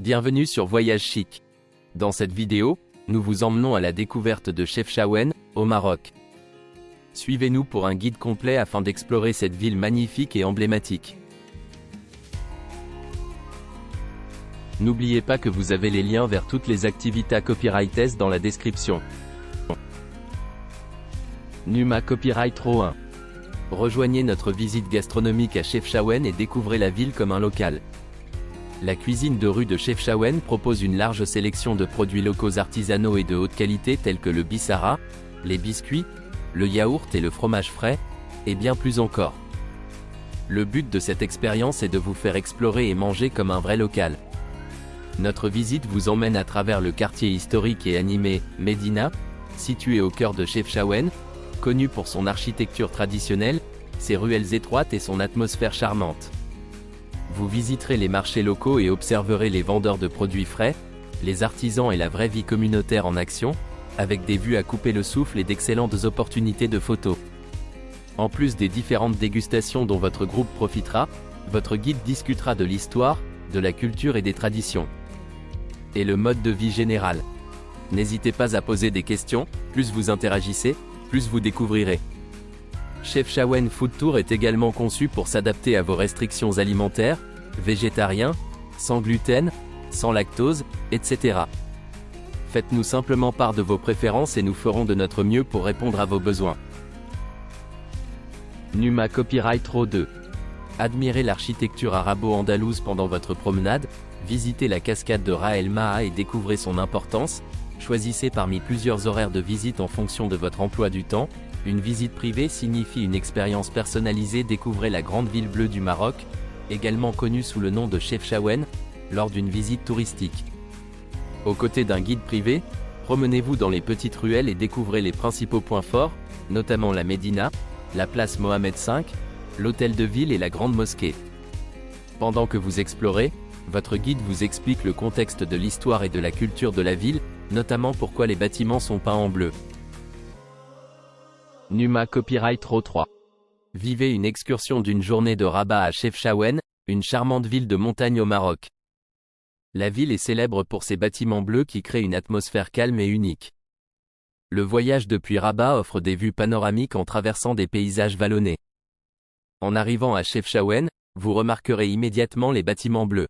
Bienvenue sur Voyage Chic. Dans cette vidéo, nous vous emmenons à la découverte de Chefchaouen, au Maroc. Suivez-nous pour un guide complet afin d'explorer cette ville magnifique et emblématique. N'oubliez pas que vous avez les liens vers toutes les activités copyrightes dans la description. Numa Copyright Row 1. Rejoignez notre visite gastronomique à Chefchaouen et découvrez la ville comme un local. La cuisine de rue de Chefchaouen propose une large sélection de produits locaux artisanaux et de haute qualité tels que le bissara, les biscuits, le yaourt et le fromage frais, et bien plus encore. Le but de cette expérience est de vous faire explorer et manger comme un vrai local. Notre visite vous emmène à travers le quartier historique et animé Médina, situé au cœur de Chefchaouen, connu pour son architecture traditionnelle, ses ruelles étroites et son atmosphère charmante. Vous visiterez les marchés locaux et observerez les vendeurs de produits frais, les artisans et la vraie vie communautaire en action, avec des vues à couper le souffle et d'excellentes opportunités de photos. En plus des différentes dégustations dont votre groupe profitera, votre guide discutera de l'histoire, de la culture et des traditions. Et le mode de vie général. N'hésitez pas à poser des questions, plus vous interagissez, plus vous découvrirez. Chefchaouen Food Tour est également conçu pour s'adapter à vos restrictions alimentaires, végétarien, sans gluten, sans lactose, etc. Faites-nous simplement part de vos préférences et nous ferons de notre mieux pour répondre à vos besoins. Numa Copyright Row 2. Admirez l'architecture arabo-andalouse pendant votre promenade, visitez la cascade de Ras El Maha et découvrez son importance, choisissez parmi plusieurs horaires de visite en fonction de votre emploi du temps. Une visite privée signifie une expérience personnalisée. Découvrez la grande ville bleue du Maroc, également connue sous le nom de Chefchaouen, lors d'une visite touristique. Aux côtés d'un guide privé, promenez-vous dans les petites ruelles et découvrez les principaux points forts, notamment la Médina, la place Mohamed V, l'hôtel de ville et la grande mosquée. Pendant que vous explorez, votre guide vous explique le contexte de l'histoire et de la culture de la ville, notamment pourquoi les bâtiments sont peints en bleu. Numa Copyright Row 3. Vivez une excursion d'une journée de Rabat à Chefchaouen, une charmante ville de montagne au Maroc. La ville est célèbre pour ses bâtiments bleus qui créent une atmosphère calme et unique. Le voyage depuis Rabat offre des vues panoramiques en traversant des paysages vallonnés. En arrivant à Chefchaouen, vous remarquerez immédiatement les bâtiments bleus.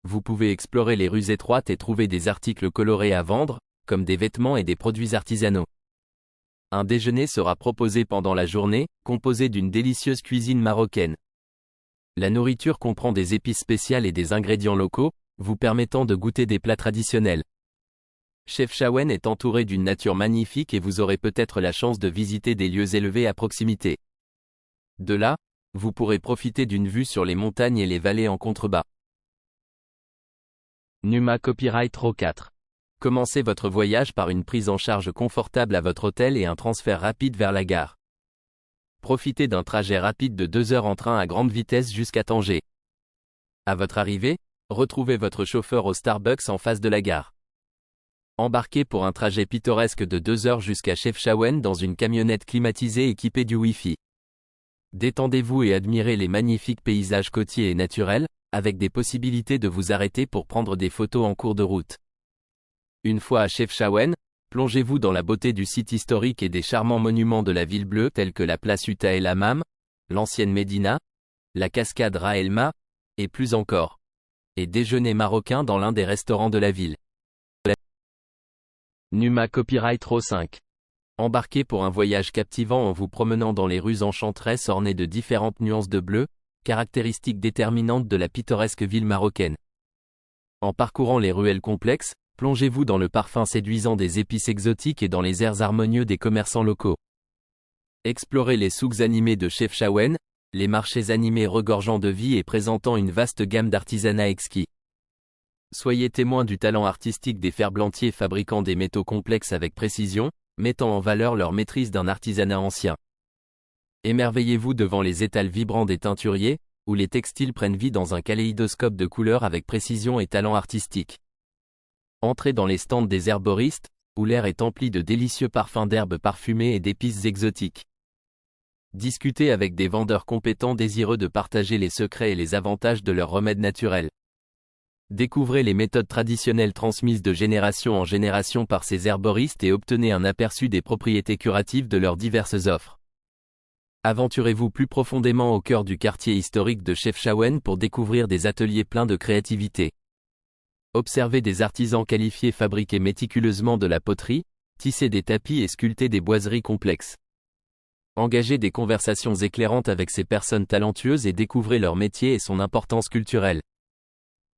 Vous pouvez explorer les rues étroites et trouver des articles colorés à vendre, comme des vêtements et des produits artisanaux. Un déjeuner sera proposé pendant la journée, composé d'une délicieuse cuisine marocaine. La nourriture comprend des épices spéciales et des ingrédients locaux, vous permettant de goûter des plats traditionnels. Chefchaouen est entouré d'une nature magnifique et vous aurez peut-être la chance de visiter des lieux élevés à proximité. De là, vous pourrez profiter d'une vue sur les montagnes et les vallées en contrebas. Numa Copyright Row 4. Commencez votre voyage par une prise en charge confortable à votre hôtel et un transfert rapide vers la gare. Profitez d'un trajet rapide de 2 heures en train à grande vitesse jusqu'à Tanger. À votre arrivée, retrouvez votre chauffeur au Starbucks en face de la gare. Embarquez pour un trajet pittoresque de 2 heures jusqu'à Chefchaouen dans une camionnette climatisée équipée du Wi-Fi. Détendez-vous et admirez les magnifiques paysages côtiers et naturels, avec des possibilités de vous arrêter pour prendre des photos en cours de route. Une fois à Chefchaouen, plongez-vous dans la beauté du site historique et des charmants monuments de la ville bleue tels que la place Uta El Hammam, l'ancienne Médina, la cascade Ras El Maha, et plus encore. Et déjeuner marocain dans l'un des restaurants de la ville. Numa Copyright Row 5. Embarquez pour un voyage captivant en vous promenant dans les rues enchanteresses ornées de différentes nuances de bleu, caractéristiques déterminantes de la pittoresque ville marocaine. En parcourant les ruelles complexes, plongez-vous dans le parfum séduisant des épices exotiques et dans les airs harmonieux des commerçants locaux. Explorez les souks animés de Chefchaouen, les marchés animés regorgeant de vie et présentant une vaste gamme d'artisanat exquis. Soyez témoin du talent artistique des ferblantiers fabriquant des métaux complexes avec précision, mettant en valeur leur maîtrise d'un artisanat ancien. Émerveillez-vous devant les étals vibrants des teinturiers, où les textiles prennent vie dans un kaléidoscope de couleurs avec précision et talent artistique. Entrez dans les stands des herboristes, où l'air est empli de délicieux parfums d'herbes parfumées et d'épices exotiques. Discutez avec des vendeurs compétents désireux de partager les secrets et les avantages de leurs remèdes naturels. Découvrez les méthodes traditionnelles transmises de génération en génération par ces herboristes et obtenez un aperçu des propriétés curatives de leurs diverses offres. Aventurez-vous plus profondément au cœur du quartier historique de Chefchaouen pour découvrir des ateliers pleins de créativité. Observez des artisans qualifiés fabriquer méticuleusement de la poterie, tisser des tapis et sculpter des boiseries complexes. Engagez des conversations éclairantes avec ces personnes talentueuses et découvrez leur métier et son importance culturelle.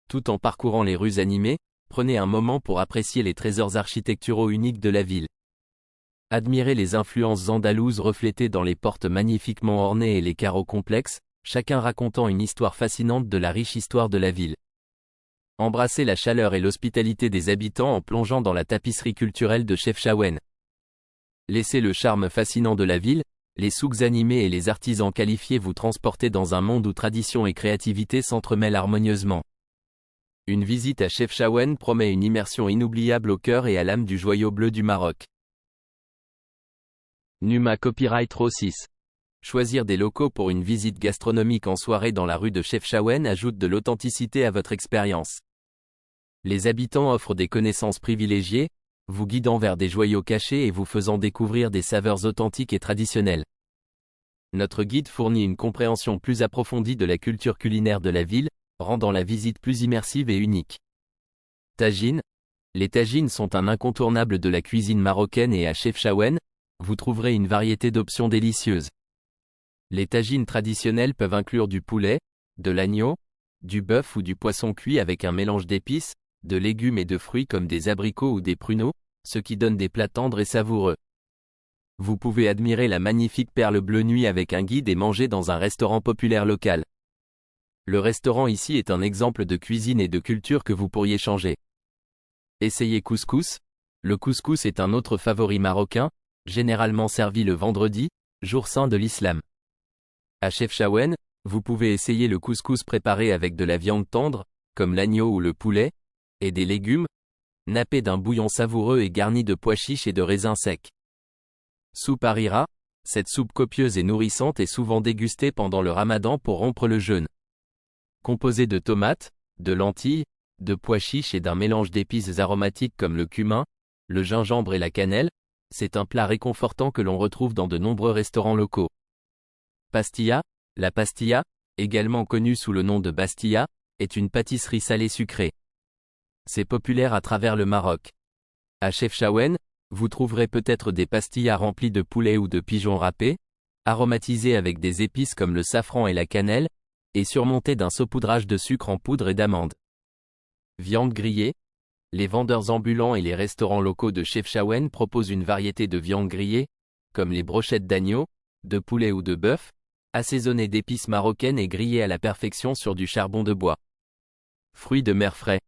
Tout en parcourant les rues animées, prenez un moment pour apprécier les trésors architecturaux uniques de la ville. Admirez les influences andalouses reflétées dans les portes magnifiquement ornées et les carreaux complexes, chacun racontant une histoire fascinante de la riche histoire de la ville. Embrassez la chaleur et l'hospitalité des habitants en plongeant dans la tapisserie culturelle de Chefchaouen. Laissez le charme fascinant de la ville, les souks animés et les artisans qualifiés vous transporter dans un monde où tradition et créativité s'entremêlent harmonieusement. Une visite à Chefchaouen promet une immersion inoubliable au cœur et à l'âme du joyau bleu du Maroc. Numa Copyright Raw 6. Choisir des locaux pour une visite gastronomique en soirée dans la rue de Chefchaouen ajoute de l'authenticité à votre expérience. Les habitants offrent des connaissances privilégiées, vous guidant vers des joyaux cachés et vous faisant découvrir des saveurs authentiques et traditionnelles. Notre guide fournit une compréhension plus approfondie de la culture culinaire de la ville, rendant la visite plus immersive et unique. Tagines. Les tagines sont un incontournable de la cuisine marocaine et à Chefchaouen, vous trouverez une variété d'options délicieuses. Les tagines traditionnelles peuvent inclure du poulet, de l'agneau, du bœuf ou du poisson cuit avec un mélange d'épices, de légumes et de fruits comme des abricots ou des pruneaux, ce qui donne des plats tendres et savoureux. Vous pouvez admirer la magnifique perle bleue nuit avec un guide et manger dans un restaurant populaire local. Le restaurant ici est un exemple de cuisine et de culture que vous pourriez changer. Essayez couscous. Le couscous est un autre favori marocain, généralement servi le vendredi, jour saint de l'islam. À Chefchaouen, vous pouvez essayer le couscous préparé avec de la viande tendre, comme l'agneau ou le poulet, et des légumes, nappés d'un bouillon savoureux et garni de pois chiches et de raisins secs. Soupe harira, cette soupe copieuse et nourrissante est souvent dégustée pendant le ramadan pour rompre le jeûne. Composée de tomates, de lentilles, de pois chiches et d'un mélange d'épices aromatiques comme le cumin, le gingembre et la cannelle, c'est un plat réconfortant que l'on retrouve dans de nombreux restaurants locaux. Pastilla. La pastilla, également connue sous le nom de bastilla, est une pâtisserie salée sucrée. C'est populaire à travers le Maroc. À Chefchaouen, vous trouverez peut-être des pastillas remplies de poulet ou de pigeons râpés, aromatisées avec des épices comme le safran et la cannelle, et surmontées d'un saupoudrage de sucre en poudre et d'amandes. Viande grillée. Les vendeurs ambulants et les restaurants locaux de Chefchaouen proposent une variété de viandes grillées, comme les brochettes d'agneau, de poulet ou de bœuf, assaisonnées d'épices marocaines et grillées à la perfection sur du charbon de bois. Fruits de mer frais.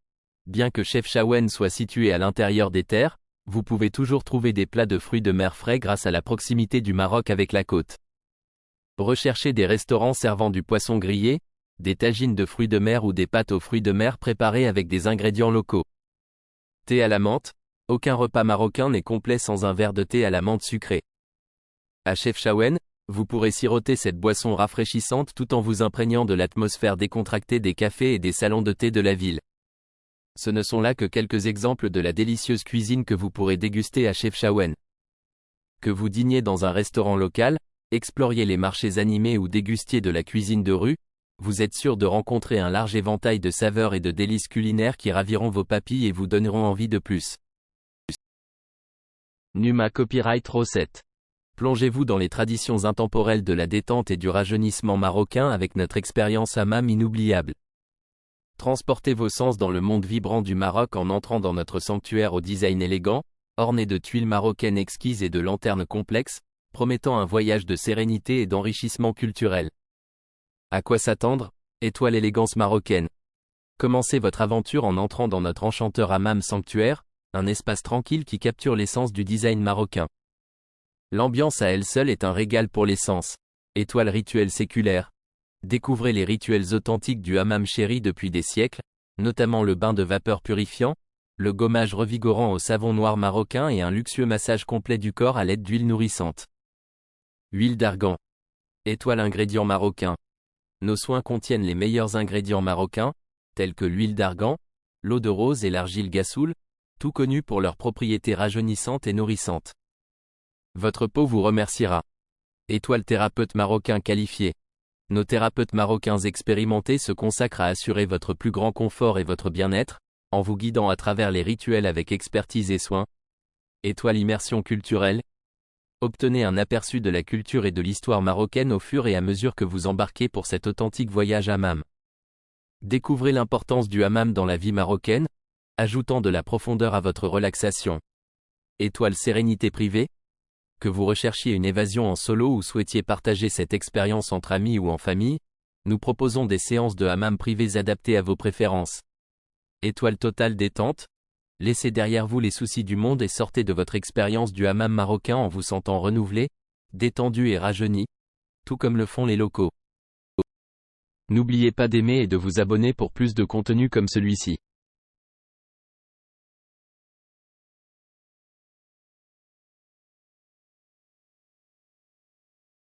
Bien que Chefchaouen soit situé à l'intérieur des terres, vous pouvez toujours trouver des plats de fruits de mer frais grâce à la proximité du Maroc avec la côte. Recherchez des restaurants servant du poisson grillé, des tagines de fruits de mer ou des pâtes aux fruits de mer préparées avec des ingrédients locaux. Thé à la menthe. Aucun repas marocain n'est complet sans un verre de thé à la menthe sucré. À Chefchaouen, vous pourrez siroter cette boisson rafraîchissante tout en vous imprégnant de l'atmosphère décontractée des cafés et des salons de thé de la ville. Ce ne sont là que quelques exemples de la délicieuse cuisine que vous pourrez déguster à Chefchaouen. Que vous dîniez dans un restaurant local, exploriez les marchés animés ou dégustiez de la cuisine de rue, vous êtes sûr de rencontrer un large éventail de saveurs et de délices culinaires qui raviront vos papilles et vous donneront envie de plus. Numa Copyright Raw 7. Plongez-vous dans les traditions intemporelles de la détente et du rajeunissement marocain avec notre expérience hammam inoubliable. Transportez vos sens dans le monde vibrant du Maroc en entrant dans notre sanctuaire au design élégant, orné de tuiles marocaines exquises et de lanternes complexes, promettant un voyage de sérénité et d'enrichissement culturel. À quoi s'attendre? Étoile élégance marocaine. Commencez votre aventure en entrant dans notre enchanteur hammam sanctuaire, un espace tranquille qui capture l'essence du design marocain. L'ambiance à elle seule est un régal pour les sens. Étoile rituelle séculaire. Découvrez les rituels authentiques du hammam chéri depuis des siècles, notamment le bain de vapeur purifiant, le gommage revigorant au savon noir marocain et un luxueux massage complet du corps à l'aide d'huile nourrissante. Huile d'argan. Étoile ingrédients marocains. Nos soins contiennent les meilleurs ingrédients marocains, tels que l'huile d'argan, l'eau de rose et l'argile Gassoul, tout connus pour leurs propriétés rajeunissantes et nourrissantes. Votre peau vous remerciera. Étoile thérapeute marocain qualifié. Nos thérapeutes marocains expérimentés se consacrent à assurer votre plus grand confort et votre bien-être, en vous guidant à travers les rituels avec expertise et soin. Étoile immersion culturelle. Obtenez un aperçu de la culture et de l'histoire marocaine au fur et à mesure que vous embarquez pour cet authentique voyage hammam. Découvrez l'importance du hammam dans la vie marocaine, ajoutant de la profondeur à votre relaxation. Étoile sérénité privée. Que vous recherchiez une évasion en solo ou souhaitiez partager cette expérience entre amis ou en famille, nous proposons des séances de hammam privées adaptées à vos préférences. Étoile totale détente. Laissez derrière vous les soucis du monde et sortez de votre expérience du hammam marocain en vous sentant renouvelé, détendu et rajeuni, tout comme le font les locaux. N'oubliez pas d'aimer et de vous abonner pour plus de contenu comme celui-ci.